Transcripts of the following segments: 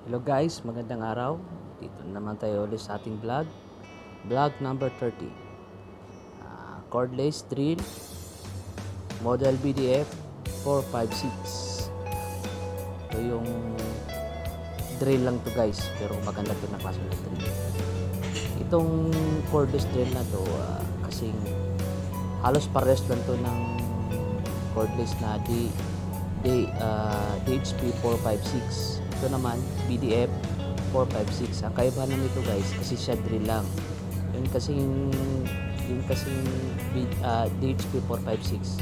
Hello guys, magandang araw. Dito na naman tayo ulit sa ating vlog. Vlog number 30. Cordless drill, model BDF 456. Ito yung drill lang to guys, pero maganda to na klase ng drill. Itong cordless drill na to, kasing halos pares lang to ng cordless na DHP 456. Ito naman BDF 456. Ang kaibahan nito guys, kasi siya drill lang. Yun kasing DHP 456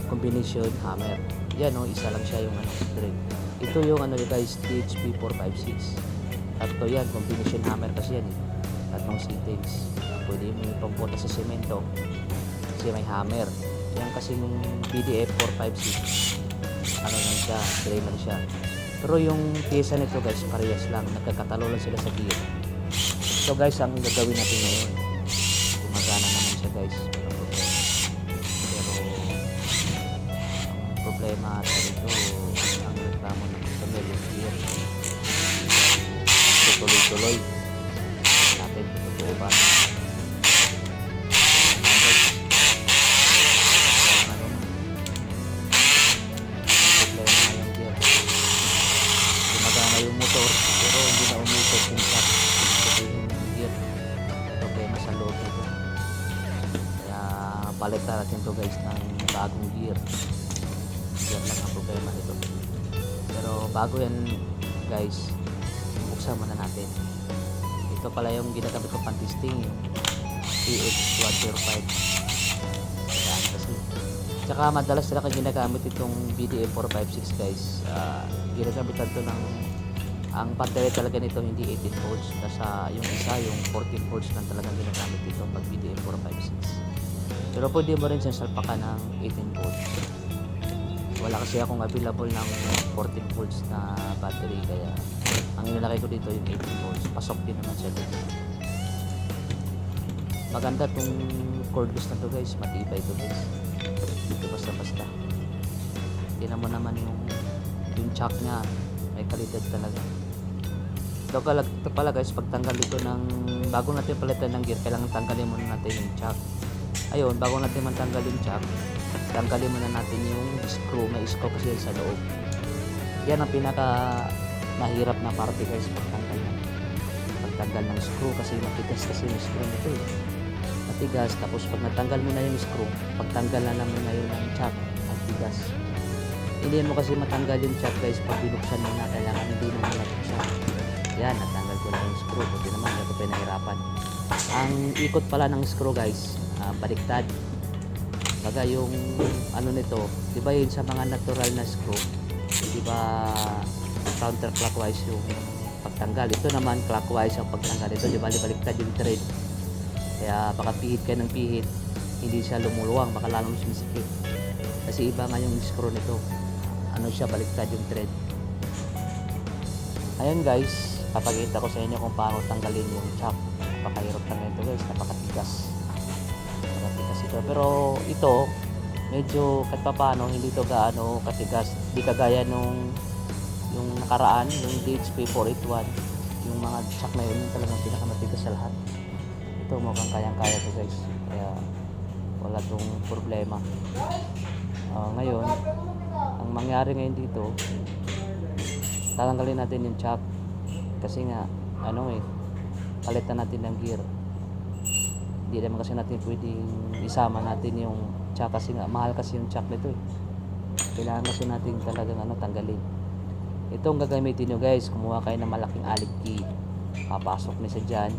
combination hammer. Yan isa lang siya yung drill. Ito yung guys, DHP 456. Tatlo yan, combination hammer kasi yan tatlong settings. Pwede mo ipamputa sa semento kasi may hammer. Yan kasing BDF 456 lang siya, drill lang siya. Pero yung pyesa nito guys, parehas lang, nagkakatalo lang sila sa gear. So guys, ang gagawin natin ngayon, gumagana naman siya guys, pero ang problema sa dito, ang reklamo ng customer yung gear, tuloy-tuloy natin, totoo ba? Yung motor pero hindi na umikot yung shock, yung gear, problema sa loob nito, kaya palitan natin to guys ng bagong gear. Yan lang ang problema nito, pero bago yan guys, buksan muna natin. Ito pala yung ginagamit ko pang testing, yung PX105. Yan kasi, tsaka madalas sila ginagamit itong BDF 456 guys. Ginagamit ito ng, ang battery talaga nito hindi 18 volts, nasa yung isa yung 14 volts lang talaga ginagamit dito pag BDF 456. Pero pwede mo rin siyang salpakan ng 18 volts. Wala kasi akong available ng 14 volts na battery, kaya ang inilagay ko dito yung 18 volts. Pasok din naman siya dito. Maganda tong cordless na to guys, matibay to guys, dito basta-basta. Tingnan mo naman yung chuck nya, may kalidad talaga. Ito pala guys, pagtanggal dito ng, bago natin palitan ng gear, kailangan tanggalin muna natin yung chuck. Ayun, bago natin matanggal yung chuck, tanggalin muna natin yung screw. May screw kasi sa loob. Yan ang pinaka mahirap na parte guys, pagtanggal ng screw, kasi matigas kasi yung screw nito matigas. Tapos pag natanggal mo na yung screw, pagtanggal na naman ngayon ng chuck, ang tigas. Hindi mo kasi matanggal yung chuck guys pag binuksan mo na, kailangan hindi mo nabuksan. Yan, natanggal ko na yung screw, buti naman, hindi ko pinahirapan. Ang ikot pala ng screw guys, baliktad. Baga yung nito, di ba yun sa mga natural na screw, di ba counterclockwise yung pagtanggal. Ito naman clockwise ang pagtanggal. Ito di ba baliktad yung thread, kaya baka pihit ka ng pihit, hindi siya lumuluwang, baka lalong sumisikip kasi iba nga yung screw nito, siya baliktad yung thread. Ayun guys, papakita ko sa inyo kung paano tanggalin yung chuck. Napakahirap lang ito guys, napakatigas ito. Pero ito medyo kahit paano hindi to gaano katigas, di kagaya nung yung nakaraan, yung DHP 481. Yung mga chuck na yun, yung talagang pinakamatigas sa lahat. Ito mukhang kayang-kaya to guys, kaya wala tong problema. Ngayon ang mangyari ngayon dito, tatanggalin natin yung chuck kasi nga palitan natin ng gear. Hindi naman kasi natin pwedeng isama natin yung chuck kasi nga mahal kasi yung chuck nito kailangan kasi natin talagang tanggalin. Itong gagamitin nyo guys, kumuha kayo ng malaking allig key, papasok na siya dyan.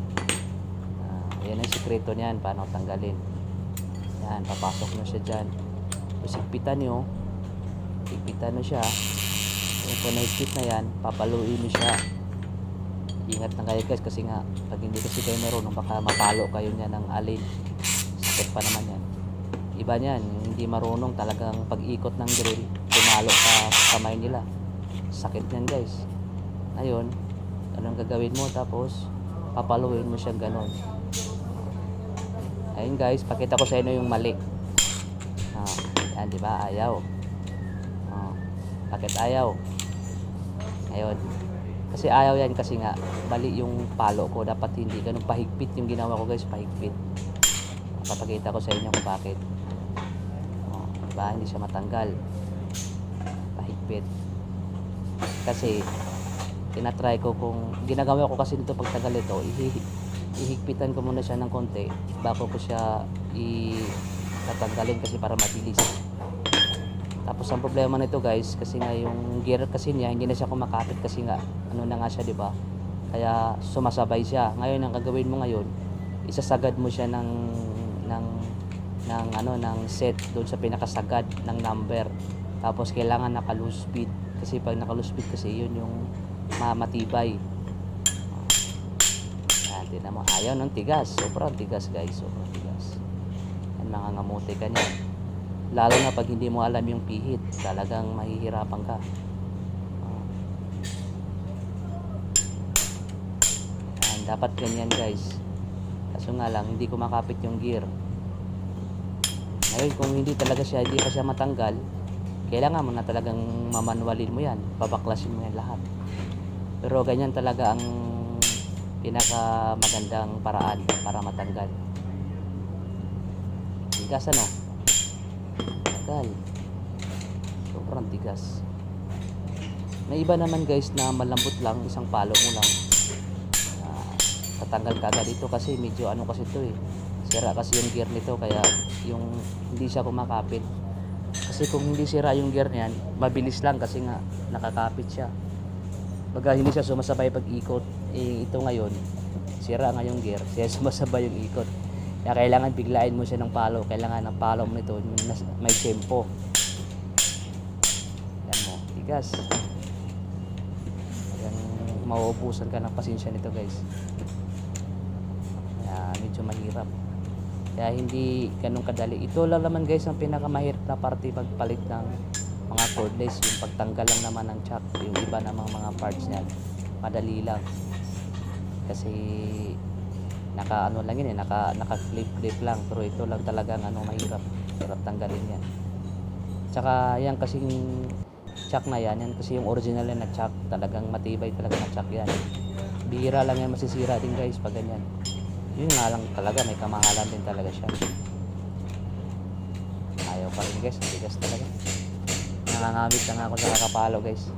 Yan ang sikreto niyan, paano tanggalin. Yan, papasok na siya dyan. Ipitan nyo siya. Kung na-hit na yan, papaluin nyo siya. Ingat na kayo guys, kasi nga pag hindi kasi kayo marunong, baka mapalo kayo niya ng alin. Sakit pa naman yan. Iba niyan, yung hindi marunong, talagang pag-ikot ng drill, tumalo sa kamay nila. Sakit niyan guys. Ayun, anong gagawin mo, tapos papaluin mo siya ganon. Ayun guys, pakita ko sa inyo yung mali. Yan, di ba? Ayaw. Bakit ayaw? Ayun. Kasi ayaw yan kasi nga mali yung palo ko, dapat hindi ganun pahigpit yung ginawa ko guys, pahigpit. Papakita ko sa inyo kung bakit. Diba? Hindi siya matanggal, pahigpit. Kasi tinatry ko, kung ginagawa ko kasi dito pagtagal ito, ihigpitan ko muna siya ng konti bago ko siya tatanggalin kasi para mabilis. Tapos ang problema nito guys, kasi nga yung gear kasi niya hindi na siya kumakapit kasi nga ano na nga siya, di ba? Kaya sumasabay siya. Ngayon ang gagawin mo ngayon, isasagad mo siya ng set doon sa pinakasagad ng number. Tapos kailangan naka loose speed kasi pag naka loose speed kasi yun yung matibay. Ayan, tingnan mo, ayaw ng tigas, sobrang tigas guys, sobrang tigas. Yan, mangangamuti ka niyan. Lalo na pag hindi mo alam yung pihit, talagang mahihirapan ka. Yan, dapat ganyan guys. Kaso nga lang, hindi kumakapit yung gear. Ngayon, kung hindi talaga siya, hindi pa siya matanggal, kailangan mo na talagang mamanualin mo yan, babaklasin mo yan lahat. Pero ganyan talaga ang pinaka magandang paraan para matanggal. Tigas ano? Tagal. Sobrang tigas. May iba naman guys na malambot lang, isang palo mo lang. Tatanggal ka agad ito kasi medyo ano kasi ito eh. Sira kasi yung gear nito kaya yung hindi siya kumakapit. Kasi kung hindi sira yung gear niyan, mabilis lang kasi nga nakakapit siya. Baga hindi siya sumasabay pag ikot. Ito ngayon, sira nga yung gear, siya sumasabay yung ikot. Kaya kailangan biglain mo siya ng palo. Kailangan ng palo mo nito may tempo. Yan mo, tigas. Yan, mauubusan ka ng pasensya nito guys. Kaya medyo mahirap. Kaya hindi ganun kadali. Ito lang naman guys ang pinakamahirap na parte pagpalit ng mga cordless, yung pagtanggal lang naman ng chuck. Yung iba namang mga parts niyan madali lang kasi naka flip lang, pero ito lang talagang mahirap tanggalin yan. Tsaka yan kasing chuck na yan kasi yung original na chuck, talagang matibay talaga na chuck yan. Bihira lang yan masisira din guys pag ganyan. Yun nga lang talaga, may kamahalan din talaga siya. Ayaw pa rin guys, tigas talaga. Nangangamit na nga ako sa kakapalo guys.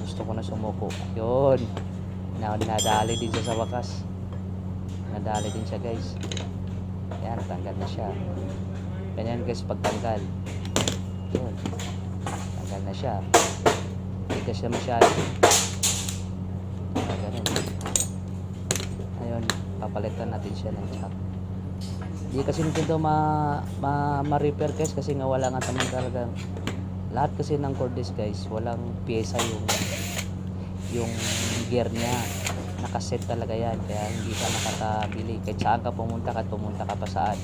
Gusto ko na sumuko. Yun, nadali din siya sa wakas. Nadali din siya guys. Yan, tanggal na siya. Ganyan guys pagtanggal. Yun, tanggal na siya. Tigas siya masyado. Ganun. Ayun, papalitan natin siya ng chuck. Hindi kasi nito ma-repair guys kasi nga wala nga naman talagang lahat kasi ng cordless guys, walang pyesa yung gear niya. Nakaset talaga yan, kaya hindi ka makakabili. Kahit saan ka pumunta ka pa saan,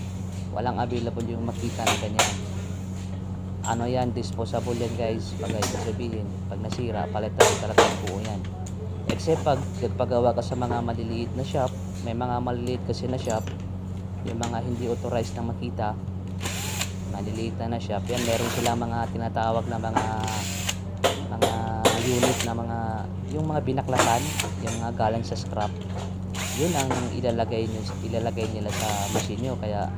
walang available yung makita na ganyan. Ano yan, disposable yan guys. Pag sabihin, pag nasira, palitan talaga yung buo yan. Except pag nagpagawa ka sa mga maliliit na shop, may mga maliliit kasi na shop, yung mga hindi authorized na makita, maliliit na shop, yan meron sila mga tinatawag na mga unit na yung mga binaklasan, yung mga galing sa scrap, yun ang ilalagay nila sa machine nyo, kaya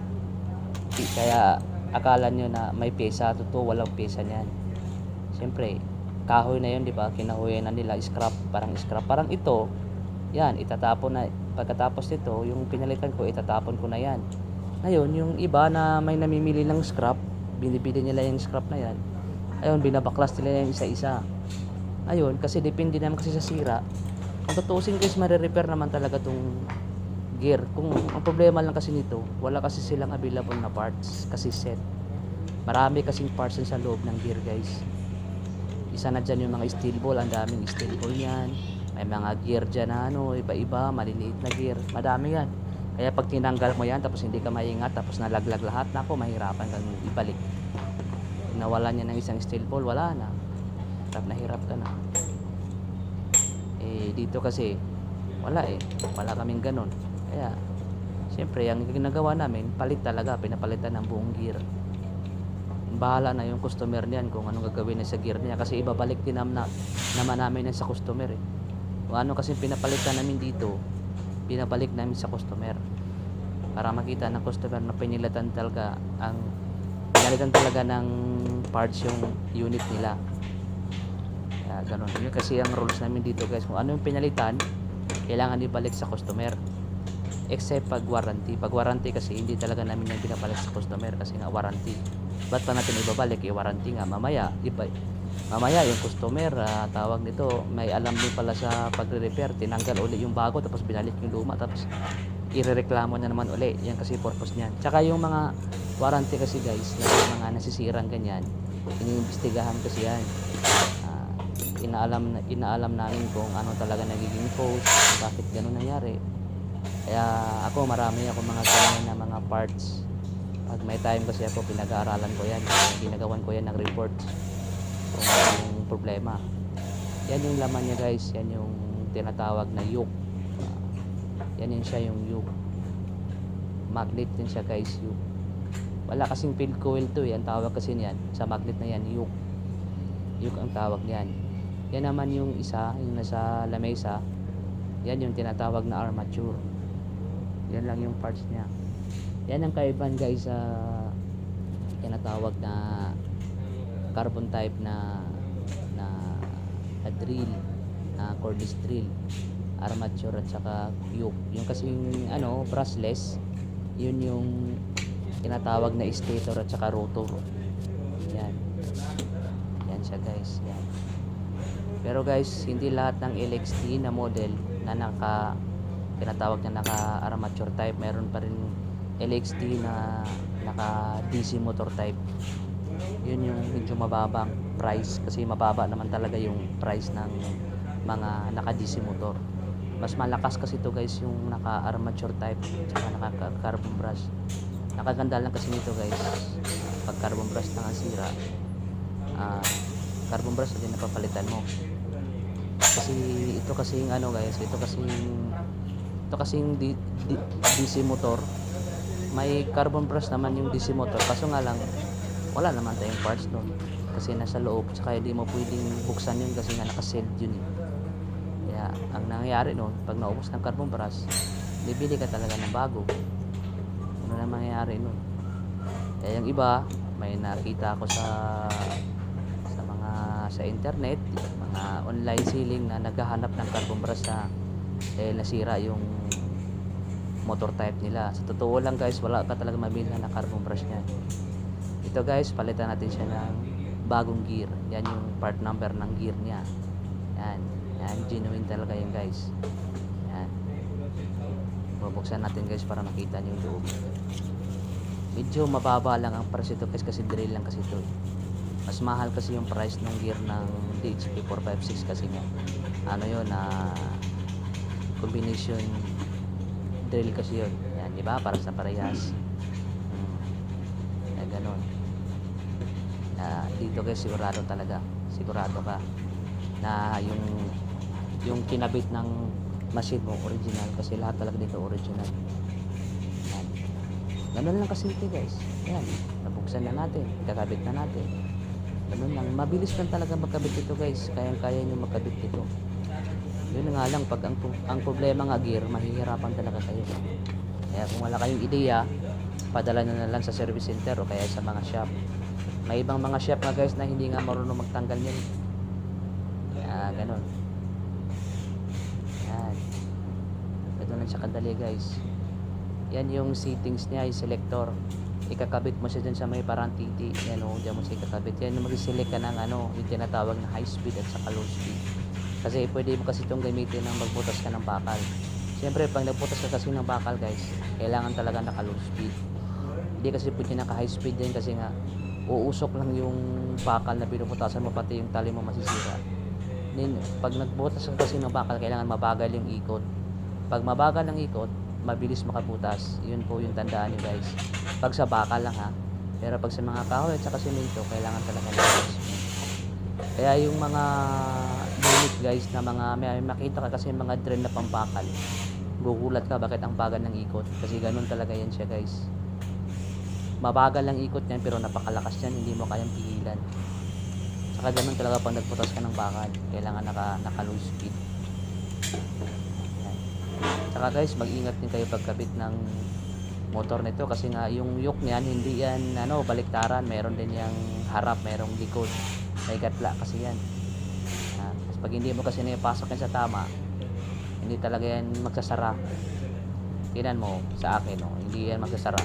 akala nyo na may pyesa, totoo walang pyesa niyan. Siyempre kahoy na yun, di ba? Kinahuyan na nila, parang ito, yan, itatapon na. Pagkatapos nito, yung pinalitan ko, itatapon ko na yan. Ngayon, yung iba na may namimili ng scrap, binibili nila yung scrap na yan. Ayun, binabaklas nila yung isa-isa. Ayun, kasi depende naman kasi sa sira. Kung tutuusin guys, marirepair naman talaga tong gear. Kung ang problema lang kasi nito, wala kasi silang available na parts, kasi set. Marami kasing parts sa loob ng gear guys. Isa na dyan yung mga steel ball, ang daming steel ball yan. May mga gear dyan na iba-iba, maliliit na gear, madami yan. Kaya pag tinanggal mo yan, tapos hindi ka maingat, tapos nalaglag lahat, nako, mahirapan kang ibalik. Nawalan niya ng isang steel ball, wala na. Hirap ka na. Dito kasi, wala kaming ganun. Kaya, siyempre, ang ginagawa namin, palit talaga, pinapalitan ng buong gear. bahala na yung customer niyan kung anong gagawin niya sa gear niya, kasi ibabalik din naman namin yan sa customer eh. Kung ano kasi pinapalitan namin dito, pinabalik namin sa customer para makita ng customer na pinalitan talaga ng parts yung unit nila. Kaya ganun. Yun kasi ang rules namin dito guys, kung ano yung pinalitan kailangan ibalik sa customer, except pag warranty kasi hindi talaga namin yung pinabalik sa customer kasi nga warranty. Ba't pa natin ibabalik? Warranty nga, mamaya yung customer tawag nito, may alam din pala sa pagre-repair, tinanggal uli yung bago tapos binalik yung luma, tapos irereklamo na naman uli. Yan kasi purpose niyan. Tsaka yung mga warranty kasi guys, yung mga nasisirang ganyan, iniimbestigahan kasi yan. Inaalam namin kung ano talaga nagiging cause, kung bakit ganun nangyari. Kaya ako, marami ako mga ganyan na mga parts. Pag may time kasi ako, pinag-aaralan ko yan, ginagawan ko yan ng report kung anong problema. Yan yung laman niya guys, yan yung tinatawag na yoke. Yan yun siya, yung yoke. Magnet din siya guys, yoke. Wala kasing field coil to eh, ang tawag kasi niyan sa magnet na yan, yoke. Yoke ang tawag niyan. Yan naman yung isa, yung nasa lamesa, yan yung tinatawag na armature. Yan lang yung parts niya. Yan ang kaibahan guys sa tinatawag na carbon type na drill, na cordless drill, armature at saka yoke. Yung kasing brushless, yun yung tinatawag na stator at saka rotor. Yan siya guys, yan. Pero guys, hindi lahat ng LXT na model na tinatawag na naka armature type, meron pa rin LXT na naka DC motor type. Yun yung medyo mababang price, kasi mababa naman talaga yung price ng mga naka DC motor. Mas malakas kasi ito guys yung naka armature type at naka carbon brush. Nakaganda lang kasi nito guys, pag carbon brush na ang sira, carbon brush din napapalitan mo. Kasi ito kasing guys, ito kasing DC motor, may carbon brush naman yung DC motor, kaso nga lang wala naman tayong parts doon kasi nasa loob, saka hindi mo pwedeng buksan yun kasi nga naka-sealed yun eh. Kaya ang nangyayari noon, pag naubos ng carbon brush, bibili ka talaga ng bago. Ano na mangyayari noon? Kaya yung iba, may nakita ako sa internet, mga online selling na naghahanap ng carbon brush na nasira yung motor type nila. Sa totoo lang guys, wala ka talaga mabilhan na carbon brush niyan. Ito guys, palitan natin siya ng bagong gear. Yan yung part number ng gear niya. Yan, genuine talaga yan guys. Yan, bubuksan natin guys para makita niyo yung loob. Medyo mababa lang ang price ito guys, kasi drill lang kasi ito. Mas mahal kasi yung price ng gear ng DHP 456 kasi nga yun combination drill kasi yun. Yan, di ba? Para sa parehas. Ganon. Dito guys, sigurado ka na yung kinabit ng machine mo original, kasi lahat talaga dito original. Yan. Ganon lang kasi ito guys. Yan, nabuksan na natin, kakabit na natin. Ganun lang, mabilis lang talaga magkabit ito guys, kayang-kaya nyo magkabit ito. Yun nga lang, pag ang problema nga gear, mahihirapan talaga kayo. Kaya kung wala kayong ideya, padala na lang sa service center o kaya sa mga shop. May ibang mga shop nga guys na hindi nga marunong magtanggal yan. Kaya ganun. Yan, ito lang siya kadali guys. Yan yung settings niya, yung selector. Ikakabit mo siya dyan sa may parang titi. Yan dyan mo siya ikakabit. Yan, mag-select ka ng yung tinatawag na high speed at saka low speed. Kasi pwede mo kasi itong gamitin ng magbutas ka ng bakal. Siyempre, pag nagbutas ka kasi ng bakal guys, kailangan talaga naka low speed. Hindi kasi pwede naka high speed din, kasi nga uusok lang yung bakal na pinuputasan mo, pati yung tali mo masisira. Then, pag nagbutas ka kasi ng bakal, kailangan mabagal yung ikot. Pag mabagal ang ikot, mabilis makabutas. Yun po yung tandaan nyo guys, pag sa bakal lang ha. Pero pag sa mga kahoy at saka semento, kailangan talaga ng speed. Kaya yung mga unit guys na may makita ka kasi mga drill na pambakal, gugulat ka bakit ang bagal ng ikot, kasi ganun talaga yan siya guys. mabagal lang ikot niyan pero napakalakas niyan, hindi mo kayang pigilan. Saka ganun talaga pag nagbutas ka ng bakal, kailangan naka low speed. Yan. Saka guys, mag-ingat din kayo pagkabit ng motor nito kasi nga yung yoke niyan hindi yan baliktaran, meron din yang harap, merong likod, may gatla kasi yan. Kasi pag hindi mo kasi naipasok yan sa tama, hindi talaga yan magsasara. Tingnan mo sa akin, hindi yan magsasara.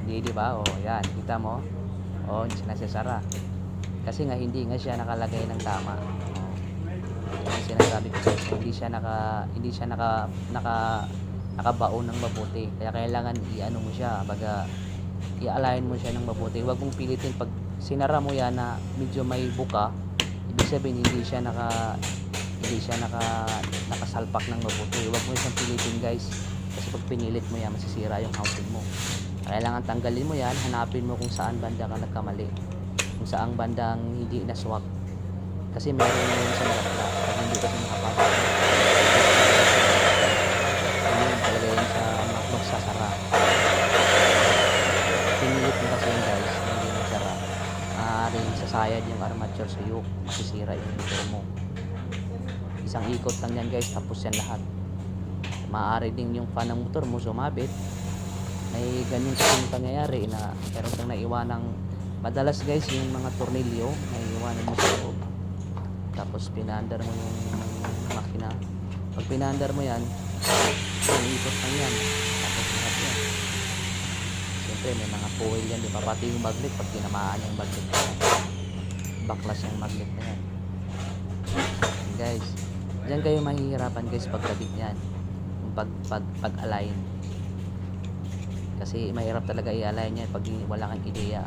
Hindi, di ba? Yan, kita mo? Hindi siya nagsasara. Kasi nga hindi nga siya nakalagay ng tama. Sinasabi ko sa inyo, hindi siya nakabaon ng mabuti. Kaya kailangan i-ano mo siya, baga i-align mo siya ng mabuti. Huwag mong pilitin pag sinara mo yan na medyo may buka, ibig sabihin hindi siya nakasalpak ng mabuti. Huwag mo siyang pilitin guys, kasi pag pinilit mo yan masisira yung housing mo. Kailangan tanggalin mo yan, hanapin mo kung saan banda ka nagkamali, kung saan bandang hindi naswak, kasi meron na yun sa gatla. Pag hindi kasi nakapasok, hindi talaga yun sa magsasara. Pinilit mo kasi yun guys, hindi magsara, maaaring sasayad yung armature sa yoke, masisira yung motor mo. Isang ikot lang yan guys, tapos yan lahat. Maaari din yung fan ng motor mo sumabit. May ganyan kasing pangyayari na meron kang naiwanang, madalas guys yung mga tornilyo naiwanan mo sa loob, tapos pinaandar mo yung makina. Pag pinaandar mo yan, yung ikot lang yan, tapos lahat yan. Siyempre may mga foil yan, di ba? Pati yung magnet, pag tinamaan yung magnet na yan, baklas yung magnet na yan. Guys, dyan kayo mahihirapan guys pagkabit yan, pag-align. Kasi mahirap talaga i-align yan pag wala kang ideya.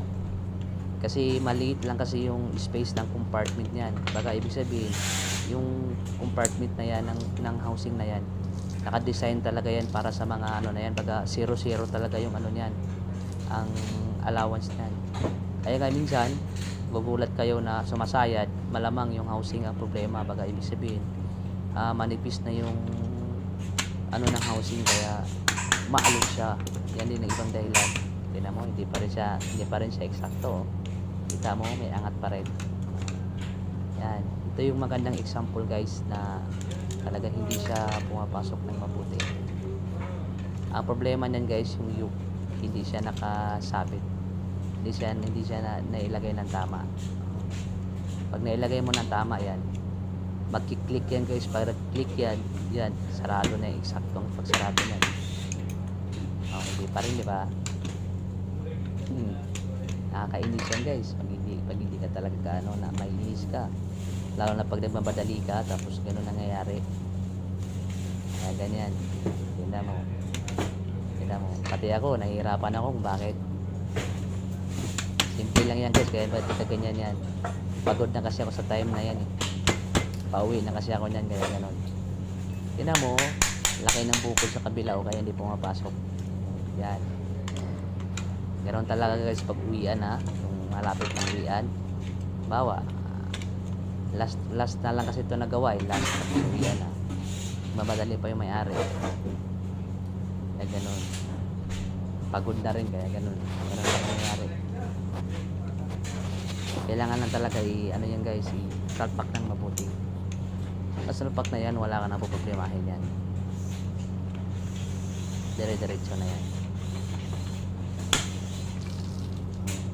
Kasi maliit lang kasi yung space ng compartment niyan. Baga ibig sabihin, yung compartment na yan ng housing na yan, naka-design talaga yan para sa mga na yan. Baga 0-0 talaga yung niyan, ang allowance niyan. Kaya nga minsan, gugulat kayo na sumasayad, malamang yung housing ang problema. Baga ibig sabihin, manipis na yung ng housing, kaya maalog siya. Yan din ang ibang dahilan. Tingnan mo, hindi pa rin siya eksakto. Kita mo, may angat pa rin. Yan, ito yung magandang example guys na talaga hindi siya pumapasok ng mabuti. Ang problema niyan guys, yung yoke, hindi siya nakasabit, hindi siya nailagay ng tama. Pag nailagay mo ng tama yan, magki-click yan guys. Pag click yan, sarado na yung eksaktong pagsarado yan. Hindi pa rin, di ba? Nakakainis yan guys pag hindi ka talaga na maiinis ka, lalo na pag nagmamadali ka tapos gano'n nangyayari. Kaya ganyan, tingnan mo, pati ako nahihirapan ako kung bakit. Simple lang yan guys, kaya ba't ganyan yan. Pagod na kasi ako sa time na yan pauwi na kasi ako niyan, kaya gano'n. Tingnan mo, laki ng bukol sa kabila kaya hindi pumapasok. Yan, ganoon talaga guys pag uwian kung malapit ng uwian. Bawa last na lang kasi ito nagawa last na uwian mamadali pa yung may-ari, kaya ganoon. Pagod na rin, kaya ganoon lang nangyayari. Kailangan lang talaga yan guys, i-salpak ng mabuti. Sa salpak na yan, wala ka na poproblemahin yan, dire-diretso na yan.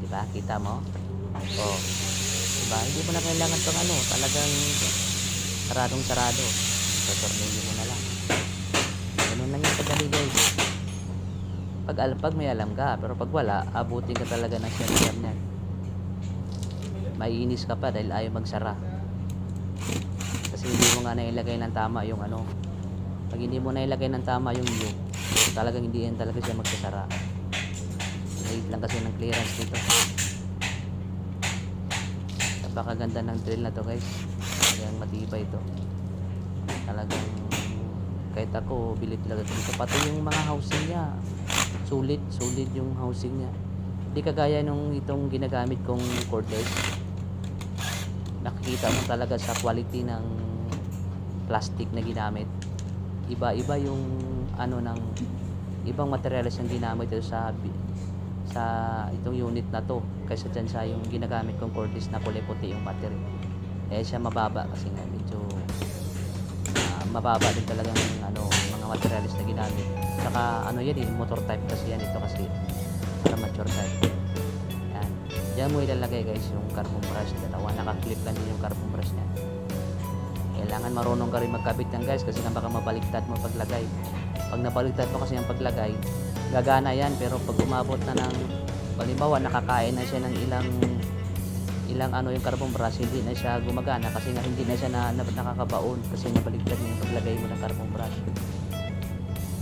Diba? Kita mo? Diba? Hindi mo na kailangan pang talagang saradong-sarado. Tatornilyo mo na lang. Ganun lang yung kadali guys. Pag may alam ka, pero pag wala, abutin ka talaga ng siyam niyan. Maiinis ka pa dahil ayaw magsara. Kasi hindi mo nga nailagay ng tama yung Pag hindi mo nailagay ng tama yung yoke, talagang hindi yan talaga siya magsasara. Late lang kasi ng clearance nito. Napakaganda ng drill na to guys, talagang matibay ito. Talagang kahit ako bilid talaga ito. Pati yung mga housing niya, sulit yung housing niya. Hindi kagaya nung itong ginagamit kong cordless. Nakikita mo talaga sa quality ng plastic na ginamit. Iba yung ng ibang materials yung ginamit ito sa sa itong unit na to kaysa dyan sa yung ginagamit kong cordless na kulay puti yung battery. Siya mababa kasi nga medyo mababa din talaga ng mga materials na ginamit. Saka yan motor type kasi yan, ito kasi armature type. Yan. Diyan mo ilalagay guys yung carbon brush, dalawa, naka-clip lang din yung carbon brush niya. Kailangan marunong ka rin magkabit yan guys, kasi nga baka mabaliktad mo paglagay. Pag nabaliktad mo kasi yung paglagay, gagana yan, pero pag umabot na ng halimbawa nakakain na siya ng ilang yung carbon brush, hindi na siya gumagana kasi nga hindi na siya nakakabaon kasi nabaliktad yung paglagay mo ng carbon brush.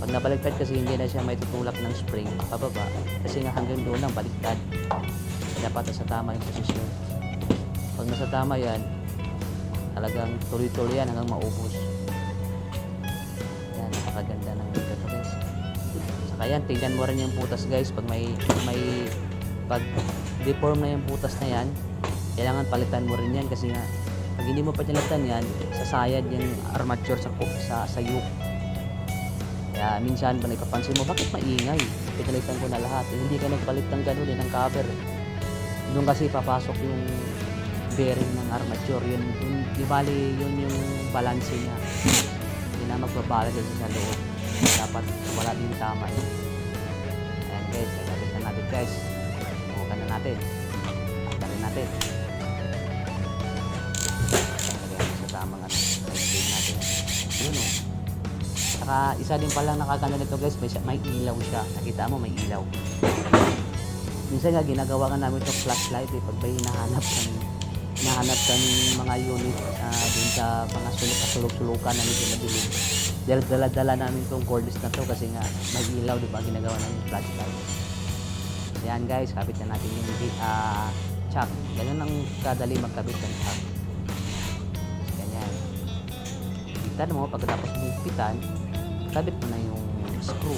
Pag nabaliktad kasi hindi na siya may tutulak ng spring pababa kasi nga hanggang doon lang baliktad. Dapat nasa tama yung posisyon. Pag nasa tama yan, talagang tuloy-tuloy yan hanggang maubos. Yan, napakaganda ng dito guys. Saka yan, tingnan mo rin yung butas guys. Pag pag deform na yung butas na yan, kailangan palitan mo rin yan kasi nga pag hindi mo pa pinalitan yan, sasayad yung armature sa yoke. Kaya minsan ba napapansin mo, bakit maingay? Pinalitan ko na lahat. Hindi ka nagpalit ng ganun ng cover. Doon kasi papasok yung bearing ng armature. Yun di bali yun yung balance niya. Hindi na magbabalance sa loob. Dapat wala din tama yun. Ayan guys, nagkabit na natin guys. Bukan na natin. Pagkarin natin. Sa tamang speed natin. Yun o. Saka isa din palang nakaganda nito guys, may ilaw siya. Nakita mo may ilaw. Minsan nga ginagawa ka namin itong flashlight pag may hinahanap kang mga unit dun sa mga sulok-sulukan na medyo madilim. Dala-dala namin itong cordless na to kasi nga may ilaw, diba, ginagawa namin flashlight. Yan guys, kapit na natin yung chuck. Ganyan ang kadali magkabit ng chuck. Ganyan. Pitan mo, pagkatapos mo pitan, kabit mo na yung screw.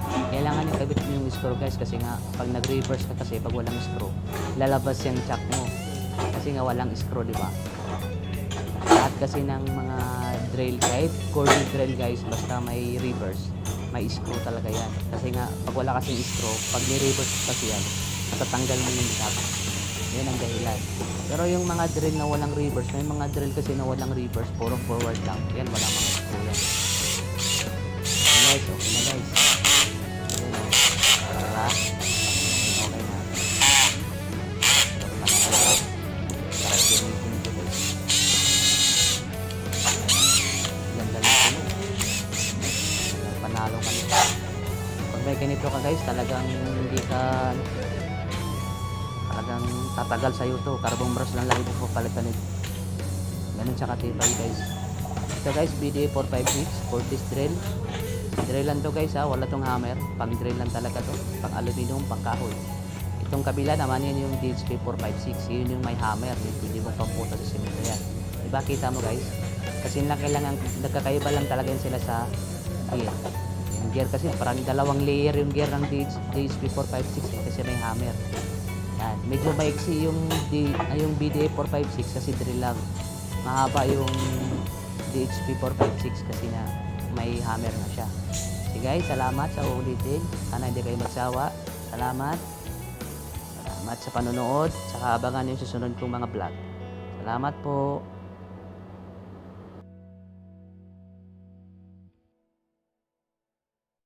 Kailangan yung kabit mo yung screw guys kasi nga pag nag-reverse ka kasi pag walang screw, lalabas yung chuck mo. Kasi nga walang screw, di ba? Lahat kasi ng mga drill kahit cordless drill guys, basta may reverse, may screw talaga yan. Kasi nga pag wala kasing screw, pag ni-reverse kasi yan, matatanggal mo yung chuck. Yan ang dahilan. Pero yung mga drill na walang reverse, may mga drill kasi na walang reverse, puro forward lang. Yan, walang mga screw yan. Guys, okay na guys. Okay na. Para okay na. Para gamitin ko guys. Ganda lang ko. Panalo ka nito. Pag may ganito ka guys, talagang hindi ka talagang tatagal sa'yo to. Carbon brush lang lagi po papalitan nito. Ganun siya katibay guys. Ito guys, BDA 456 cordless drill. Drill lang to guys ha, wala tong hammer. Pang drill lang talaga to, pang aluminum, pang kahoy. Itong kabila naman yan yung DHP 456, yun yung may hammer, yung pwede mong pamputa sa simento yan. Diba, kita mo guys? Kasi lang kailangan, nagkakaiba lang talaga yan sila sa gear. Yung gear kasi parang dalawang layer yung gear ng DHP 456 kasi may hammer. Yan, medyo maiksi yung BDA 456 kasi drill lang. Mahaba yung DHP 456 kasi na may hammer na siya. So guys, salamat sa uulitin. Sana hindi kayo magsawa. Salamat. Salamat sa panonood. Saka abangan yung susunod kong mga vlog. Salamat po.